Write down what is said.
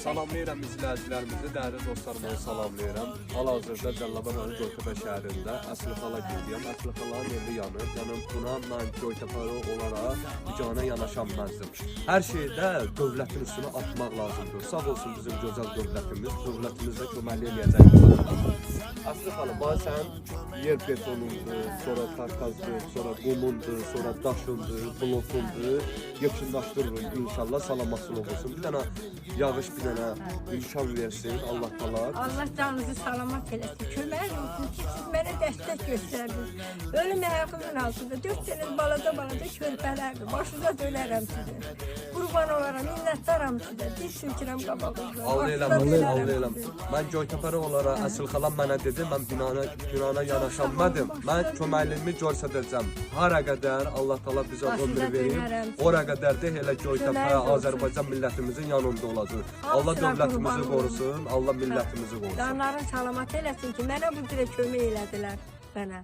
Salamlayıram izləyicilərimizi, dəyərli dostlarımı salamlayıram. Hal-hazırda Cəlilabad rayonu Göytəpə şəhərində Əsli xala gedirəm. Əsli xalanın evi yanır. Yəni bununla Göytəpəli olaraq bicana yanaşanmazdım. Hər şeydə dövlətin üstünə atmaq lazımdır. Sağ olsun bizim gözəl dövlətimiz. Dövlətimizdə köməkli eləyəcək. Əsli xala, bana sən yer betonundur, sonra karkazdır, sonra qumundur, sonra daşındır, blokundur. Yekunlaşdırırıq inşallah, salamasın olsun. Bir dənə yağış, bir dənə imkan versin Allah taala. Allah canınızı salamat eləsin. Kömək olsun ki, siz mənə dəstək göstərdiniz. Ölüm ayağımın altında 4 dənə balaca körpələrdir. Başınıza dönərəm sizə. Qurban olaram, minnətdaram sizə. Diz çökürəm qabağınıza. Allah eləm. Mən Göytəpəli olaraq Əsli xalam mənə dedi, mən binana yanaşanmadım. Mən köməkliyimi göstərəcəm. Hara qədər Allah taala bizə ömür verir, ora qədər də elə Göytəpə, Azərbaycan millətimizin yanında olacaq. Allah dövlətimizi qorusun, Allah millətimizi qorusun. Canların salamat eləsin ki, mənə bu cürə kömək elədilər mənə.